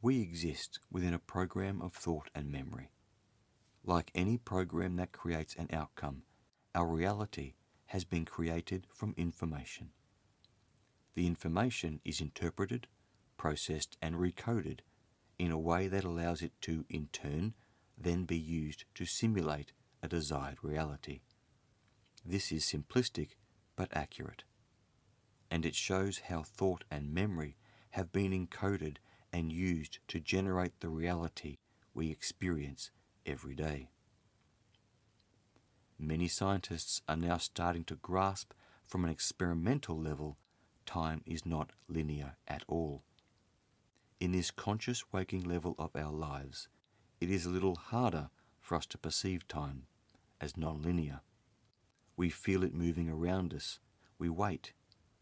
We exist within a program of thought and memory. Like any program that creates an outcome, our reality has been created from information. The information is interpreted, processed, and recoded in a way that allows it to, in turn, then be used to simulate a desired reality. This is simplistic but accurate, and it shows how thought and memory have been encoded and used to generate the reality we experience every day. Many scientists are now starting to grasp from an experimental level time is not linear at all. In this conscious waking level of our lives, it is a little harder for us to perceive time as non-linear. We feel it moving around us. We wait.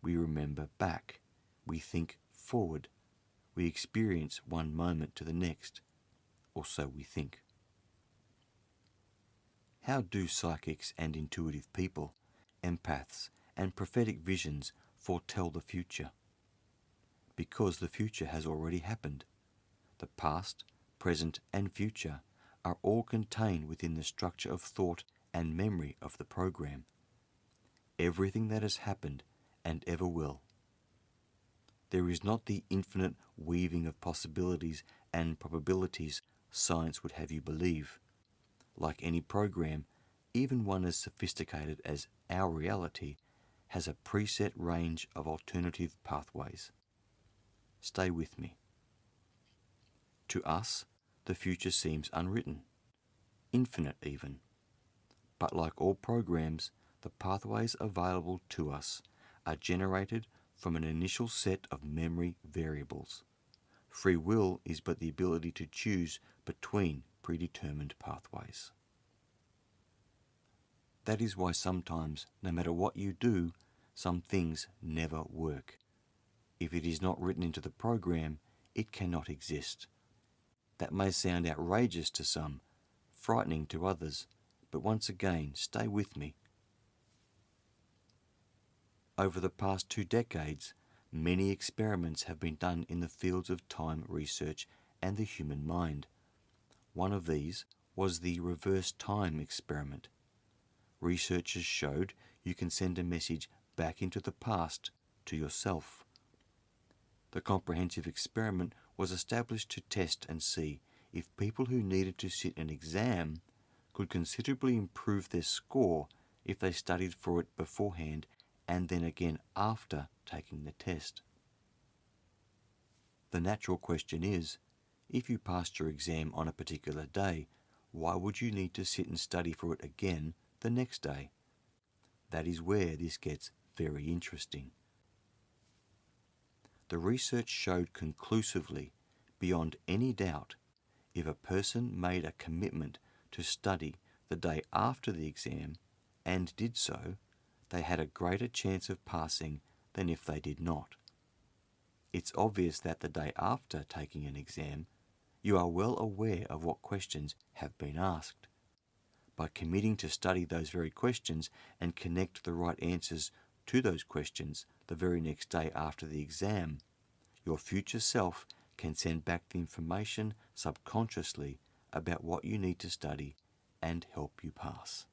We remember back. We think forward. We experience one moment to the next, or so we think. How do psychics and intuitive people, empaths, and prophetic visions foretell the future? Because the future has already happened. The past, present, and future are all contained within the structure of thought and memory of the program. Everything that has happened and ever will. There is not the infinite weaving of possibilities and probabilities science would have you believe. Like any program, even one as sophisticated as our reality has a preset range of alternative pathways. Stay with me. To us, the future seems unwritten, infinite even. But like all programs, the pathways available to us are generated from an initial set of memory variables. Free will is but the ability to choose between predetermined pathways. That is why sometimes, no matter what you do, some things never work. If it is not written into the program, it cannot exist. That may sound outrageous to some, frightening to others, but once again, stay with me. Over the past 2 decades, many experiments have been done in the fields of time research and the human mind. One of these was the reverse time experiment. Researchers showed you can send a message back into the past to yourself. The comprehensive experiment was established to test and see if people who needed to sit an exam could considerably improve their score if they studied for it beforehand and then again after taking the test. The natural question is, if you passed your exam on a particular day, why would you need to sit and study for it again the next day? That is where this gets very interesting. The research showed conclusively, beyond any doubt, if a person made a commitment to study the day after the exam and did so, they had a greater chance of passing than if they did not. It's obvious that the day after taking an exam, you are well aware of what questions have been asked. By committing to study those very questions and connect the right answers to those questions the very next day after the exam, your future self can send back the information subconsciously about what you need to study and help you pass.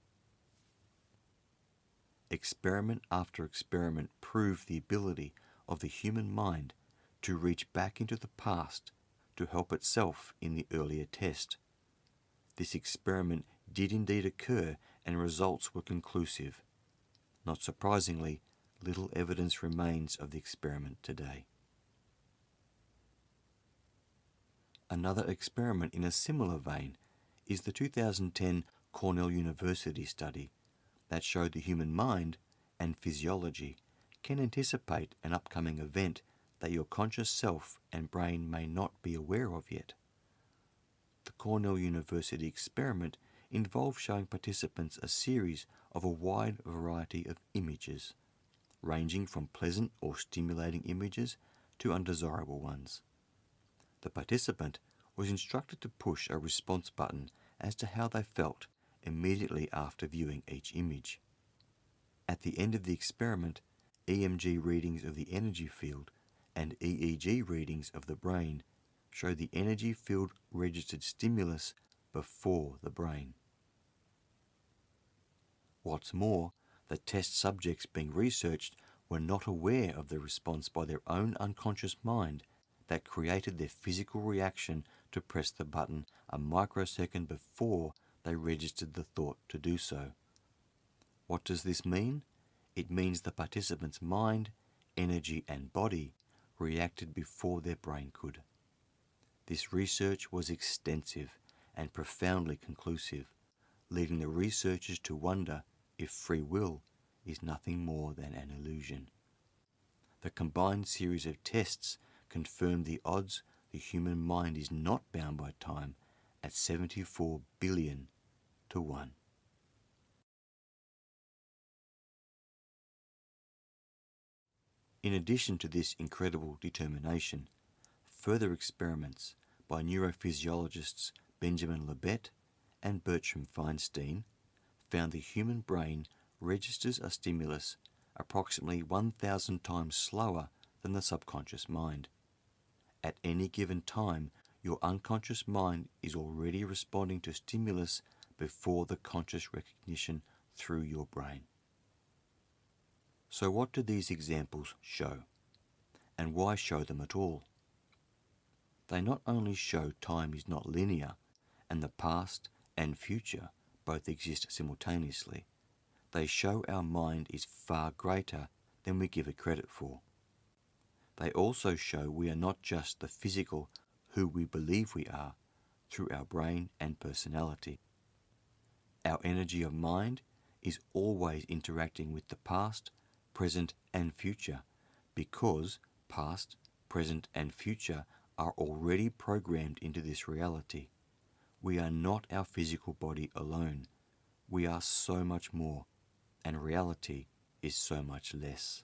Experiment after experiment proved the ability of the human mind to reach back into the past to help itself in the earlier test. This experiment did indeed occur and results were conclusive. Not surprisingly, little evidence remains of the experiment today. Another experiment in a similar vein is the 2010 Cornell University study that showed the human mind and physiology can anticipate an upcoming event that your conscious self and brain may not be aware of yet. The Cornell University experiment involved showing participants a series of a wide variety of images, ranging from pleasant or stimulating images to undesirable ones. The participant was instructed to push a response button as to how they felt immediately after viewing each image. At the end of the experiment, EMG readings of the energy field and EEG readings of the brain show the energy field registered stimulus before the brain. What's more, the test subjects being researched were not aware of the response by their own unconscious mind that created their physical reaction to press the button a microsecond before they registered the thought to do so. What does this mean? It means the participant's mind, energy and body reacted before their brain could. This research was extensive and profoundly conclusive, leading the researchers to wonder if free will is nothing more than an illusion. The combined series of tests confirmed the odds the human mind is not bound by time at 74 billion to 1. In addition to this incredible determination, further experiments by neurophysiologists Benjamin Libet and Bertram Feinstein found the human brain registers a stimulus approximately 1,000 times slower than the subconscious mind. At any given time, your unconscious mind is already responding to stimulus before the conscious recognition through your brain. So what do these examples show? And why show them at all? They not only show time is not linear and the past and future both exist simultaneously, they show our mind is far greater than we give it credit for. They also show we are not just the physical who we believe we are through our brain and personality. Our energy of mind is always interacting with the past, present and future because past, present and future are already programmed into this reality. We are not our physical body alone. We are so much more, and reality is so much less.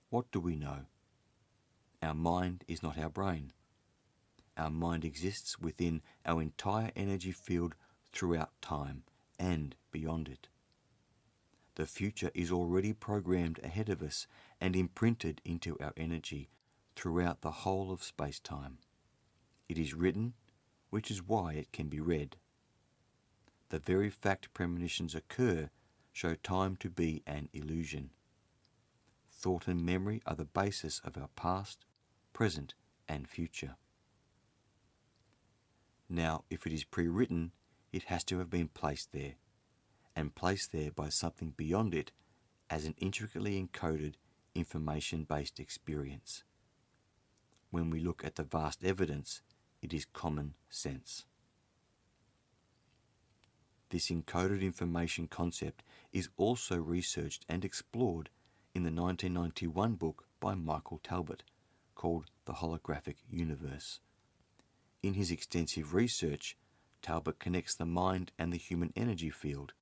What do we know? Our mind is not our brain. Our mind exists within our entire energy field throughout time and beyond it. The future is already programmed ahead of us and imprinted into our energy throughout the whole of space-time. It is written, which is why it can be read. The very fact premonitions occur show time to be an illusion. Thought and memory are the basis of our past, present and future. Now, if it is pre-written, it has to have been placed there, and placed there by something beyond it as an intricately encoded information-based experience. When we look at the vast evidence, it is common sense. This encoded information concept is also researched and explored in the 1991 book by Michael Talbot called The Holographic Universe. In his extensive research, Talbot connects the mind and the human energy field.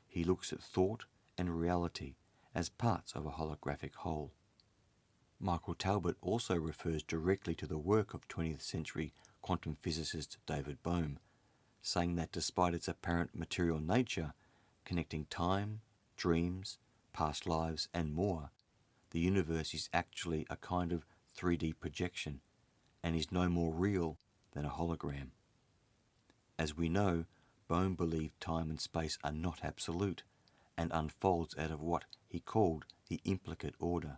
He looks at thought and reality as parts of a holographic whole. Michael Talbot also refers directly to the work of 20th century quantum physicist David Bohm, saying that despite its apparent material nature, connecting time, dreams, past lives and more, the universe is actually a kind of 3D projection and is no more real than a hologram. As we know, Bohm believed time and space are not absolute and unfolds out of what he called the implicate order,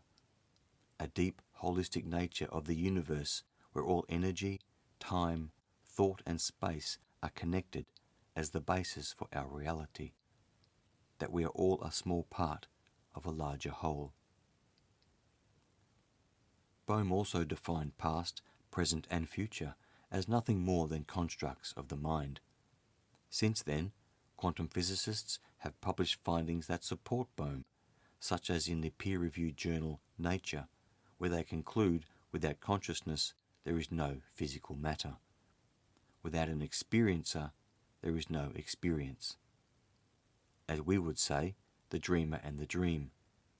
a deep holistic nature of the universe where all energy, time, thought and space are connected as the basis for our reality, that we are all a small part of a larger whole. Bohm also defined past, present and future as nothing more than constructs of the mind. Since then, quantum physicists have published findings that support Bohm, such as in the peer-reviewed journal Nature, where they conclude without consciousness there is no physical matter. Without an experiencer, there is no experience. As we would say, the dreamer and the dream.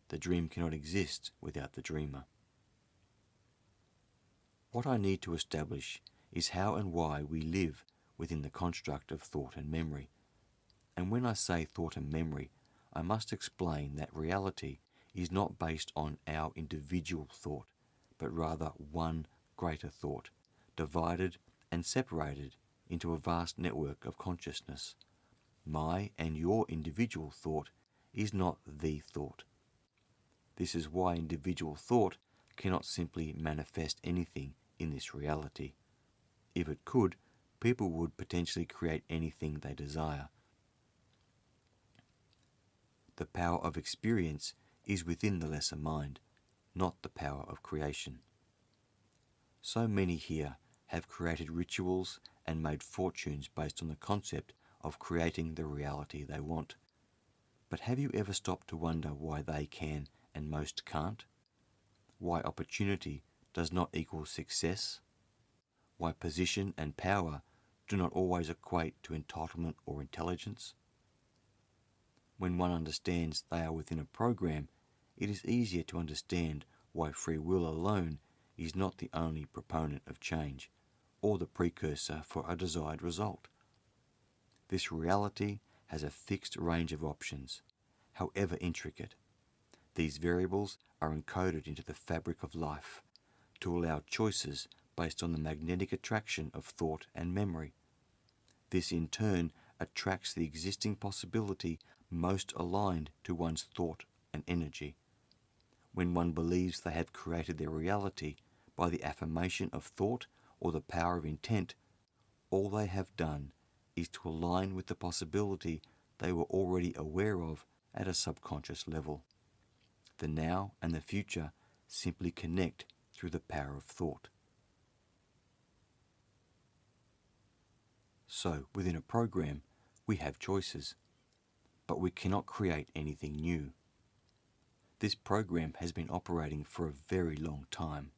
The dream cannot exist without the dreamer. What I need to establish is how and why we live within the construct of thought and memory. And when I say thought and memory, I must explain that reality is not based on our individual thought, but rather one greater thought, divided and separated into a vast network of consciousness. My and your individual thought is not the thought. This is why individual thought cannot simply manifest anything in this reality. If it could, people would potentially create anything they desire. The power of experience is within the lesser mind, not the power of creation. So many here have created rituals and made fortunes based on the concept of creating the reality they want. But have you ever stopped to wonder why they can and most can't? Why opportunity does not equal success? Why position and power do not always equate to entitlement or intelligence? When one understands they are within a program, it is easier to understand why free will alone is not the only proponent of change, or the precursor for a desired result. This reality has a fixed range of options, however intricate. These variables are encoded into the fabric of life to allow choices based on the magnetic attraction of thought and memory. This in turn attracts the existing possibility most aligned to one's thought and energy. When one believes they have created their reality by the affirmation of thought or the power of intent, all they have done is to align with the possibility they were already aware of at a subconscious level. The now and the future simply connect through the power of thought. So, within a program, we have choices, but we cannot create anything new. This program has been operating for a very long time.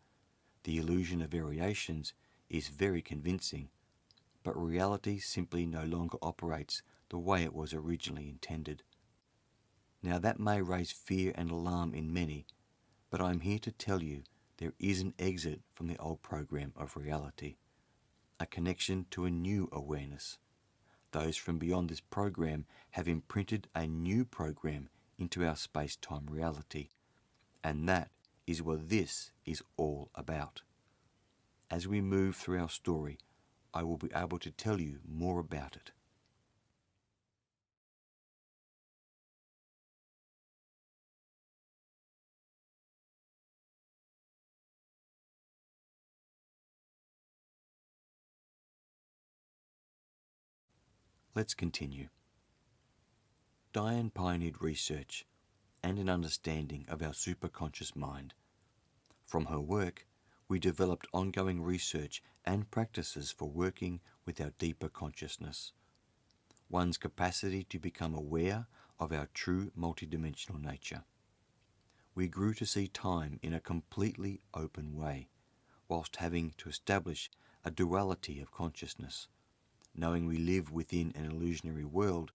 The illusion of variations is very convincing, but reality simply no longer operates the way it was originally intended. Now that may raise fear and alarm in many, but I am here to tell you there is an exit from the old program of reality, a connection to a new awareness. Those from beyond this program have imprinted a new program into our space-time reality, and that is what this is all about. As we move through our story, I will be able to tell you more about it. Let's continue. Diane pioneered research and an understanding of our superconscious mind. From her work, we developed ongoing research and practices for working with our deeper consciousness, one's capacity to become aware of our true multidimensional nature. We grew to see time in a completely open way, whilst having to establish a duality of consciousness, knowing we live within an illusionary world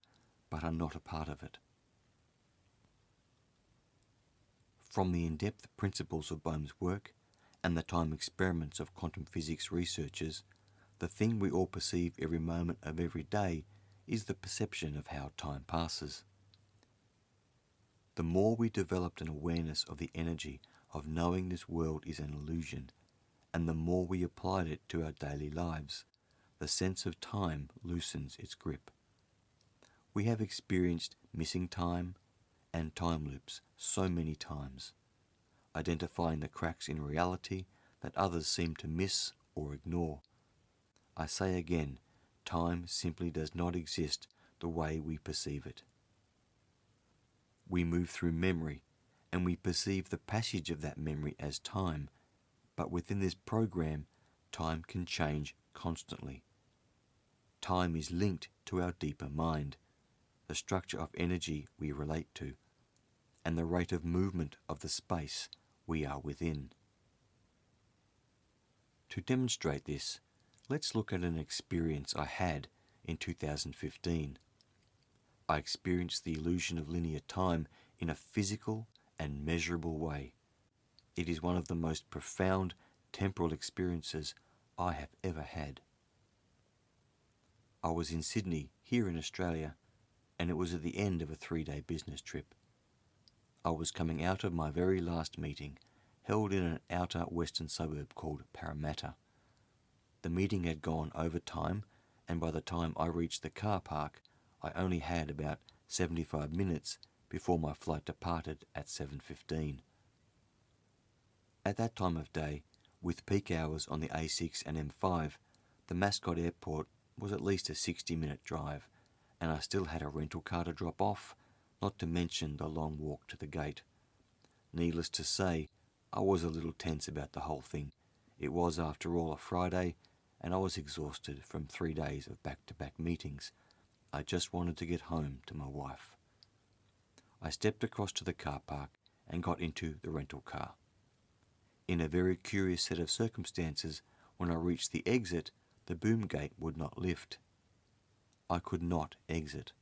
but are not a part of it. From the in-depth principles of Bohm's work and the time experiments of quantum physics researchers, the thing we all perceive every moment of every day is the perception of how time passes. The more we developed an awareness of the energy of knowing this world is an illusion, and the more we applied it to our daily lives, the sense of time loosens its grip. We have experienced missing time and time loops so many times, identifying the cracks in reality that others seem to miss or ignore. I say again, time simply does not exist the way we perceive it. We move through memory and we perceive the passage of that memory as time, but within this program, time can change constantly. Time is linked to our deeper mind, the structure of energy we relate to, and the rate of movement of the space we are within. To demonstrate this, let's look at an experience I had in 2015. I experienced the illusion of linear time in a physical and measurable way. It is one of the most profound temporal experiences I have ever had. I was in Sydney, here in Australia, and it was at the end of a 3-day business trip. I was coming out of my very last meeting, held in an outer western suburb called Parramatta. The meeting had gone over time, and by the time I reached the car park, I only had about 75 minutes before my flight departed at 7:15. At that time of day, with peak hours on the A6 and M5, the Mascot Airport was at least a 60-minute drive, and I still had a rental car to drop off, not to mention the long walk to the gate. Needless to say, I was a little tense about the whole thing. It was, after all, a Friday, and I was exhausted from 3 days of back-to-back meetings. I just wanted to get home to my wife. I stepped across to the car park and got into the rental car. In a very curious set of circumstances, when I reached the exit, the boom gate would not lift. I could not exit.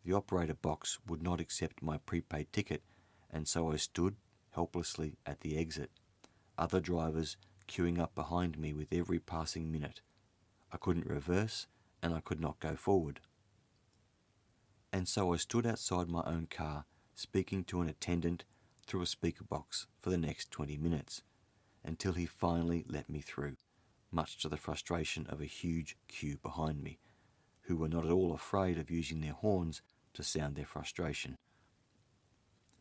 The operator box would not accept my prepaid ticket, and so I stood helplessly at the exit, other drivers queuing up behind me with every passing minute. I couldn't reverse, and I could not go forward. And so I stood outside my own car, speaking to an attendant through a speaker box for the next 20 minutes, until he finally let me through, much to the frustration of a huge queue behind me, who were not at all afraid of using their horns to sound their frustration.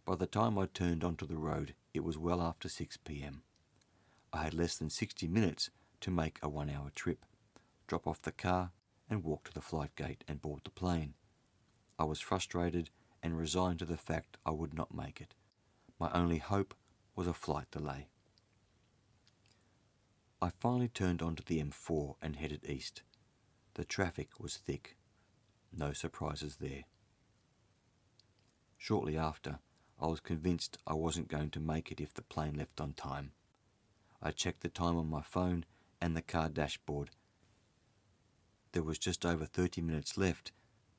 By the time I turned onto the road, it was well after 6 p.m. I had less than 60 minutes to make a 1-hour trip, drop off the car and walk to the flight gate and board the plane. I was frustrated and resigned to the fact I would not make it. My only hope was a flight delay. I finally turned onto the M4 and headed east. The traffic was thick. No surprises there. Shortly after, I was convinced I wasn't going to make it if the plane left on time. I checked the time on my phone and the car dashboard. There was just over 30 minutes left,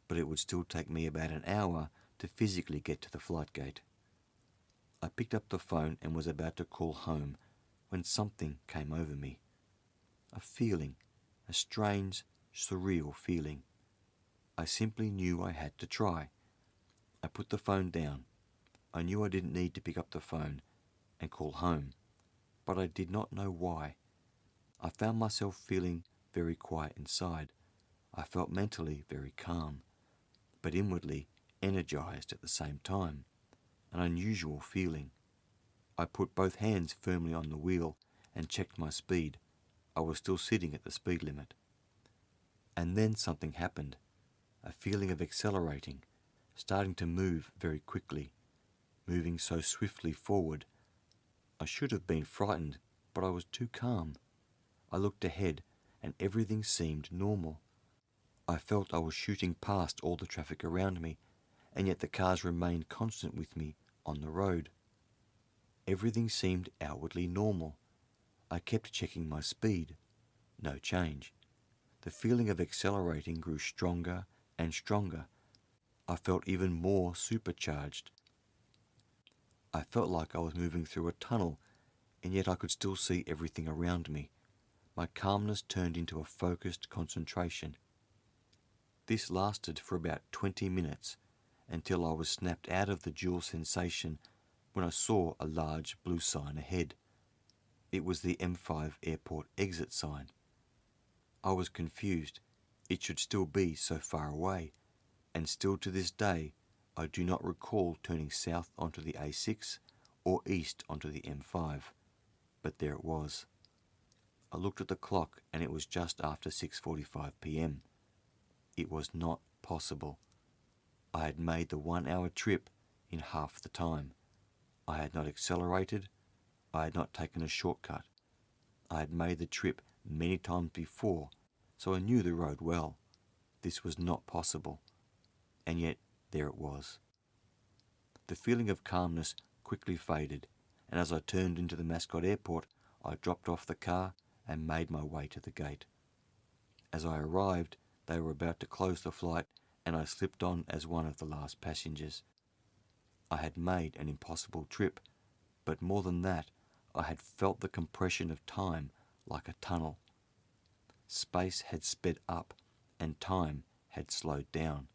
but it would still take me about an hour to physically get to the flight gate. I picked up the phone and was about to call home when something came over me. A feeling, a strange, surreal feeling. I simply knew I had to try. I put the phone down. I knew I didn't need to pick up the phone and call home, but I did not know why. I found myself feeling very quiet inside. I felt mentally very calm, but inwardly energized at the same time. An unusual feeling. I put both hands firmly on the wheel and checked my speed. I was still sitting at the speed limit. And then something happened. A feeling of accelerating, starting to move very quickly, moving so swiftly forward. I should have been frightened, but I was too calm. I looked ahead, and everything seemed normal. I felt I was shooting past all the traffic around me, and yet the cars remained constant with me on the road. Everything seemed outwardly normal. I kept checking my speed. No change. The feeling of accelerating grew stronger and stronger. I felt even more supercharged. I felt like I was moving through a tunnel, and yet I could still see everything around me. My calmness turned into a focused concentration. This lasted for about 20 minutes, until I was snapped out of the dual sensation when I saw a large blue sign ahead. It was the M5 airport exit sign. I was confused. It should still be so far away, and still to this day I do not recall turning south onto the A6 or east onto the M5, but there it was. I looked at the clock and it was just after 6:45 p.m. It was not possible. I had made the 1-hour trip in half the time. I had not accelerated. I had not taken a shortcut. I had made the trip many times before, so I knew the road well. This was not possible. And yet there it was. The feeling of calmness quickly faded, and as I turned into the Mascot Airport, I dropped off the car and made my way to the gate. As I arrived, they were about to close the flight, and I slipped on as one of the last passengers. I had made an impossible trip, but more than that, I had felt the compression of time like a tunnel. Space had sped up, and time had slowed down.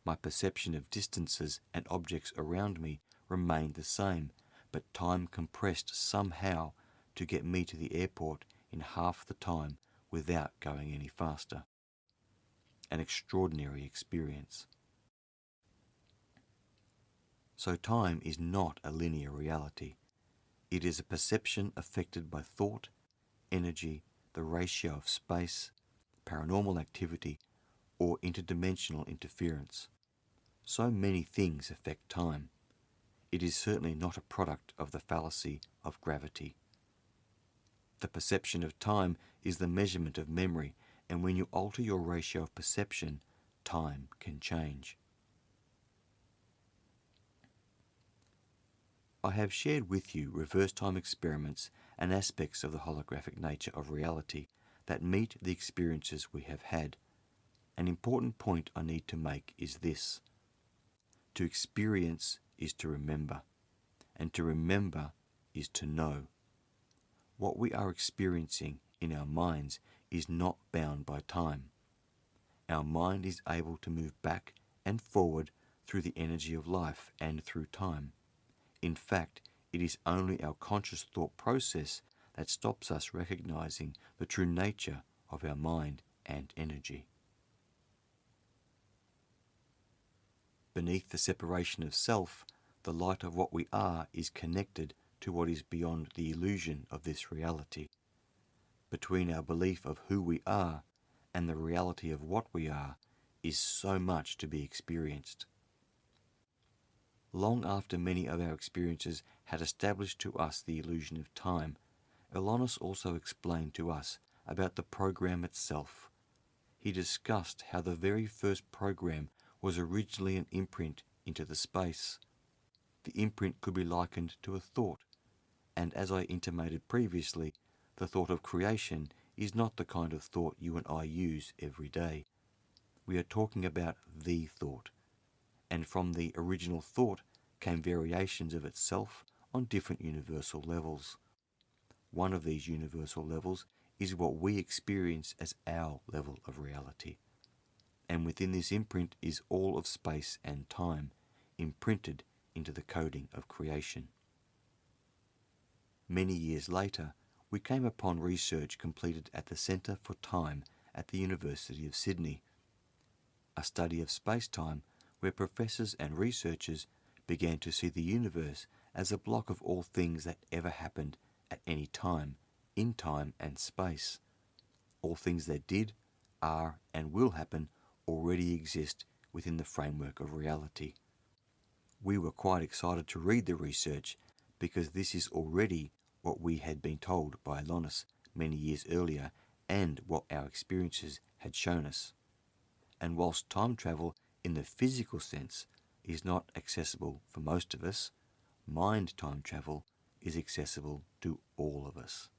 My perception of distances and objects around me remained the same, but time compressed somehow to get me to the airport in half the time without going any faster. An extraordinary experience. So time is not a linear reality. It is a perception affected by thought, energy, the ratio of space, paranormal activity, or interdimensional interference. So many things affect time. It is certainly not a product of the fallacy of gravity. The perception of time is the measurement of memory, and when you alter your ratio of perception, time can change. I have shared with you reverse time experiments and aspects of the holographic nature of reality that meet the experiences we have had. An important point I need to make is this. To experience is to remember, and to remember is to know. What we are experiencing in our minds is not bound by time. Our mind is able to move back and forward through the energy of life and through time. In fact, it is only our conscious thought process that stops us recognizing the true nature of our mind and energy. Beneath the separation of self, the light of what we are is connected to what is beyond the illusion of this reality. Between our belief of who we are and the reality of what we are is so much to be experienced. Long after many of our experiences had established to us the illusion of time, Elonias also explained to us about the program itself. He discussed how the very first program was originally an imprint into the space. The imprint could be likened to a thought, and as I intimated previously, the thought of creation is not the kind of thought you and I use every day. We are talking about the thought, and from the original thought came variations of itself on different universal levels. One of these universal levels is what we experience as our level of reality. And within this imprint is all of space and time, imprinted into the coding of creation. Many years later, we came upon research completed at the Centre for Time at the University of Sydney, a study of space-time where professors and researchers began to see the universe as a block of all things that ever happened at any time, in time and space. All things that did, are, and will happen already exist within the framework of reality. We were quite excited to read the research because this is already what we had been told by Elonias many years earlier and what our experiences had shown us. And whilst time travel in the physical sense is not accessible for most of us, mind time travel is accessible to all of us.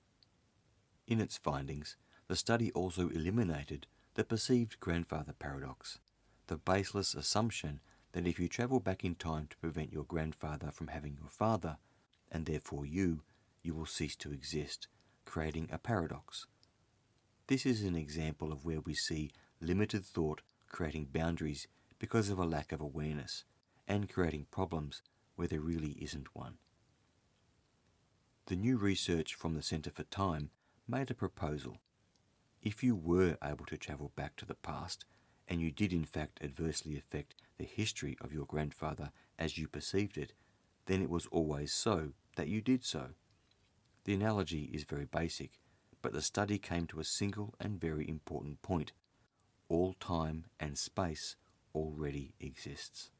In its findings, the study also eliminated the perceived grandfather paradox, the baseless assumption that if you travel back in time to prevent your grandfather from having your father, and therefore you will cease to exist, creating a paradox. This is an example of where we see limited thought creating boundaries because of a lack of awareness, and creating problems where there really isn't one. The new research from the Centre for Time made a proposal. If you were able to travel back to the past, and you did in fact adversely affect the history of your grandfather as you perceived it, then it was always so that you did so. The analogy is very basic, but the study came to a single and very important point. All time and space already exists.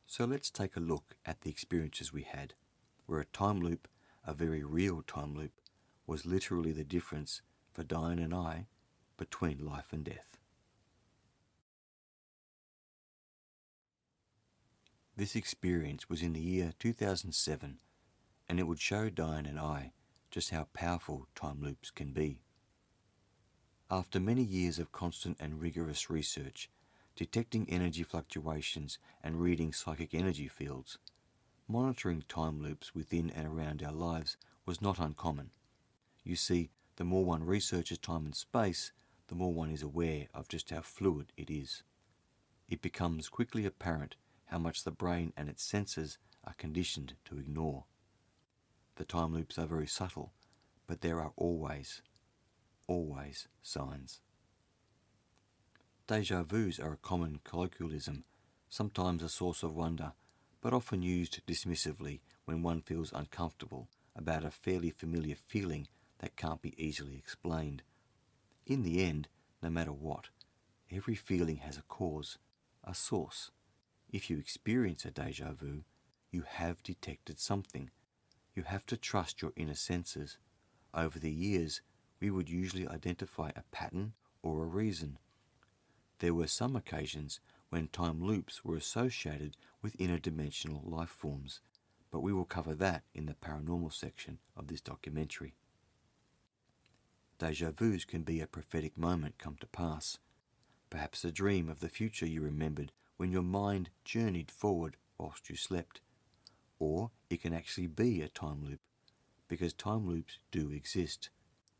So let's take a look at the experiences we had, where a time loop, a very real time loop, was literally the difference for Diane and I between life and death. This experience was in the year 2007, and it would show Diane and I just how powerful time loops can be. After many years of constant and rigorous research, detecting energy fluctuations and reading psychic energy fields, monitoring time loops within and around our lives was not uncommon. You see, the more one researches time and space, the more one is aware of just how fluid it is. It becomes quickly apparent how much the brain and its senses are conditioned to ignore. The time loops are very subtle, but there are always signs. Deja vus are a common colloquialism, sometimes a source of wonder, but often used dismissively when one feels uncomfortable about a fairly familiar feeling that can't be easily explained. In the end, no matter what, every feeling has a cause, a source. If you experience a deja vu, you have detected something. You have to trust your inner senses. Over the years, we would usually identify a pattern or a reason. There were some occasions when time loops were associated with interdimensional life forms, but we will cover that in the paranormal section of this documentary. Deja vus can be a prophetic moment come to pass, perhaps a dream of the future you remembered when your mind journeyed forward whilst you slept, or it can actually be a time loop, because time loops do exist,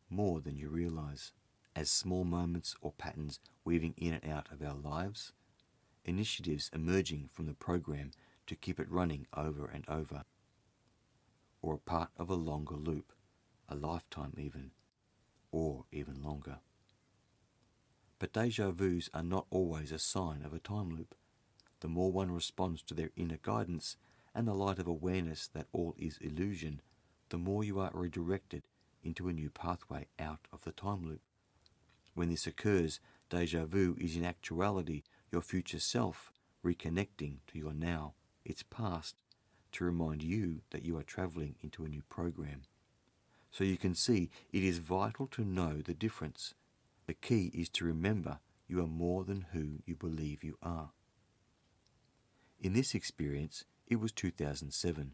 more than you realize, as small moments or patterns weaving in and out of our lives, initiatives emerging from the program to keep it running over and over, or a part of a longer loop, a lifetime even, or even longer. But deja vus are not always a sign of a time loop. The more one responds to their inner guidance and the light of awareness that all is illusion, the more you are redirected into a new pathway out of the time loop. When this occurs, deja vu is in actuality your future self reconnecting to your now, its past, to remind you that you are travelling into a new program. So you can see it is vital to know the difference. The key is to remember you are more than who you believe you are. In this experience, it was 2007.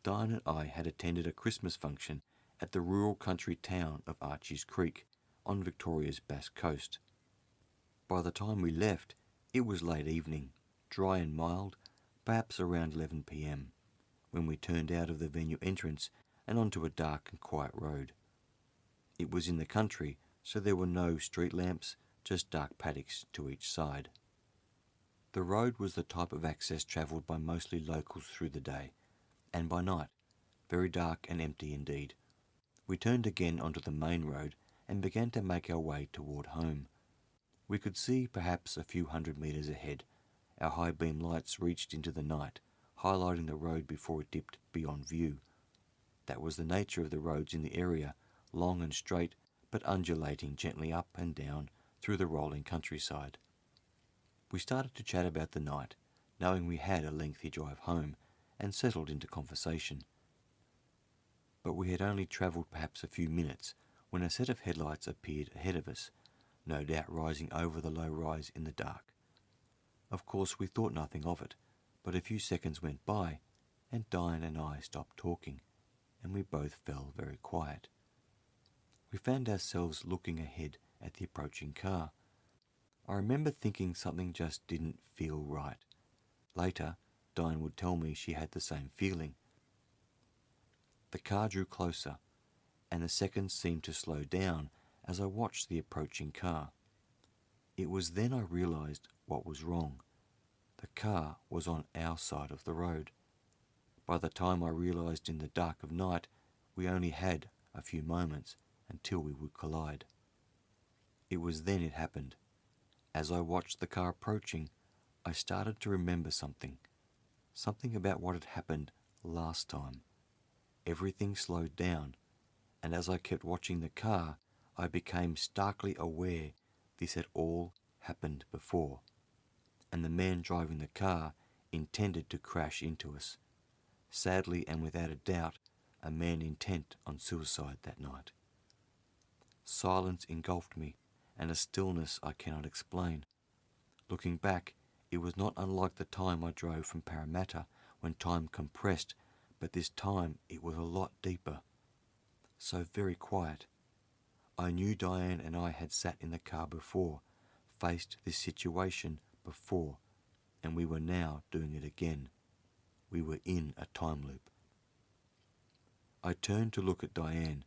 Diane and I had attended a Christmas function at the rural country town of Archies Creek on Victoria's Bass Coast. By the time we left, it was late evening, dry and mild, perhaps around 11 p.m, when we turned out of the venue entrance and onto a dark and quiet road. It was in the country, so there were no street lamps, just dark paddocks to each side. The road was the type of access travelled by mostly locals through the day, and by night, very dark and empty indeed. We turned again onto the main road and began to make our way toward home. We could see perhaps a few 100 metres ahead. Our high beam lights reached into the night, highlighting the road before it dipped beyond view. That was the nature of the roads in the area, long and straight, but undulating gently up and down through the rolling countryside. We started to chat about the night, knowing we had a lengthy drive home, and settled into conversation. But we had only travelled perhaps a few minutes when a set of headlights appeared ahead of us, no doubt rising over the low rise in the dark. Of course, we thought nothing of it, but a few seconds went by, and Diane and I stopped talking, and we both fell very quiet. We found ourselves looking ahead at the approaching car. I remember thinking something just didn't feel right. Later, Diane would tell me she had the same feeling. The car drew closer, and the seconds seemed to slow down as I watched the approaching car. It was then I realised what was wrong. The car was on our side of the road. By the time I realised in the dark of night, we only had a few moments until we would collide. It was then it happened. As I watched the car approaching, I started to remember something about what had happened last time. Everything slowed down, and as I kept watching the car, I became starkly aware this had all happened before, and the man driving the car intended to crash into us. Sadly and without a doubt, a man intent on suicide that night. Silence engulfed me, and a stillness I cannot explain. Looking back, it was not unlike the time I drove from Parramatta when time compressed, but this time it was a lot deeper. So very quiet. I knew Diane and I had sat in the car before, faced this situation before, and we were now doing it again. We were in a time loop. I turned to look at Diane,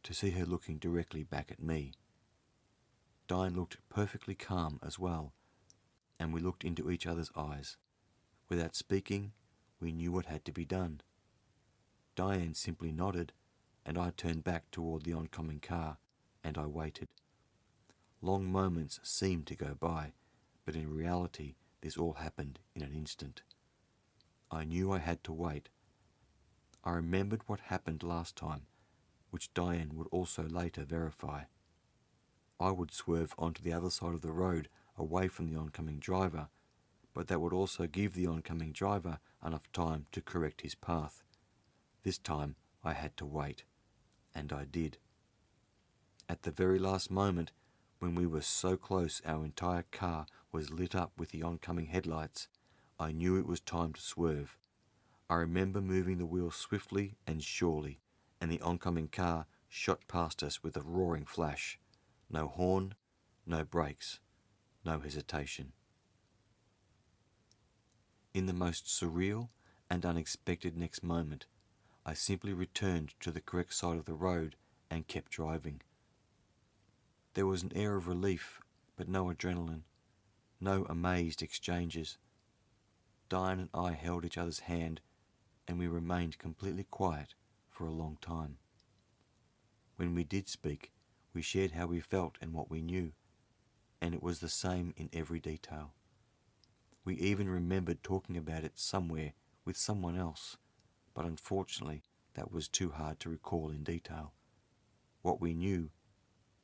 to see her looking directly back at me. Diane looked perfectly calm as well, and we looked into each other's eyes. Without speaking, we knew what had to be done. Diane simply nodded, and I turned back toward the oncoming car, and I waited. Long moments seemed to go by, but in reality this all happened in an instant. I knew I had to wait. I remembered what happened last time, which Diane would also later verify. I would swerve onto the other side of the road away from the oncoming driver, but that would also give the oncoming driver enough time to correct his path. This time I had to wait, and I did. At the very last moment, when we were so close our entire car was lit up with the oncoming headlights, I knew it was time to swerve. I remember moving the wheel swiftly and surely, and the oncoming car shot past us with a roaring flash. No horn, no brakes, no hesitation. In the most surreal and unexpected next moment, I simply returned to the correct side of the road and kept driving. There was an air of relief, but no adrenaline, no amazed exchanges. Diane and I held each other's hand, and we remained completely quiet for a long time. When we did speak, we shared how we felt and what we knew, and it was the same in every detail. We even remembered talking about it somewhere with someone else, but unfortunately that was too hard to recall in detail. What we knew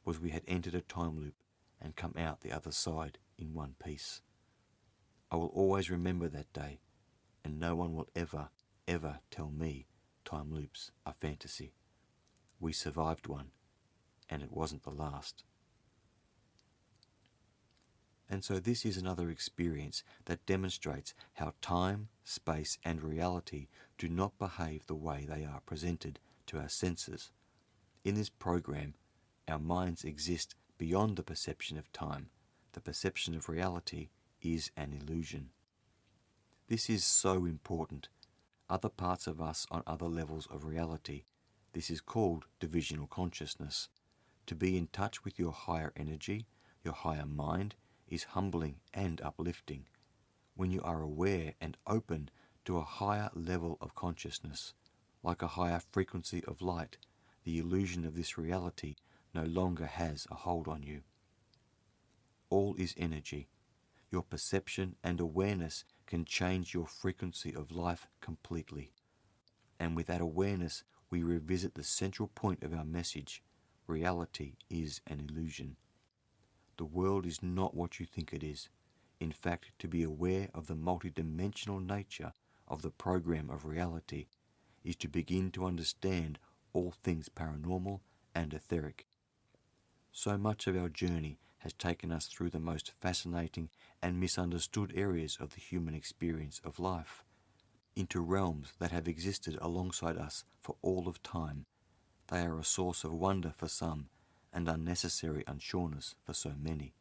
was we had entered a time loop and come out the other side in one piece. I will always remember that day, and no one will ever tell me time loops are fantasy. We survived one, and it wasn't the last. And so this is another experience that demonstrates how time, space, and reality do not behave the way they are presented to our senses. In this program, our minds exist beyond the perception of time. The perception of reality is an illusion. This is so important. Other parts of us on other levels of reality. This is called divisional consciousness. To be in touch with your higher energy, your higher mind, is humbling and uplifting. When you are aware and open to a higher level of consciousness, like a higher frequency of light, the illusion of this reality no longer has a hold on you. All is energy. Your perception and awareness can change your frequency of life completely. And with that awareness, we revisit the central point of our message. Reality is an illusion. The world is not what you think it is. In fact, to be aware of the multidimensional nature of the program of reality is to begin to understand all things paranormal and etheric. So much of our journey has taken us through the most fascinating and misunderstood areas of the human experience of life, into realms that have existed alongside us for all of time. They are a source of wonder for some and unnecessary unsureness for so many.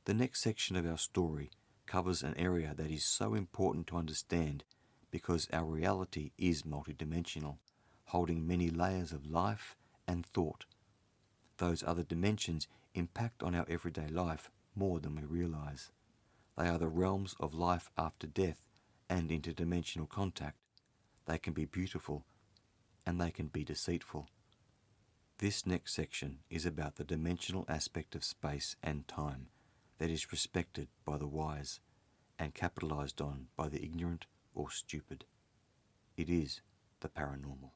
The next section of our story covers an area that is so important to understand because our reality is multidimensional, holding many layers of life and thought. Those other dimensions impact on our everyday life more than we realize. They are the realms of life after death and interdimensional contact. They can be beautiful and they can be deceitful. This next section is about the dimensional aspect of space and time that is respected by the wise and capitalized on by the ignorant or stupid. It is the paranormal.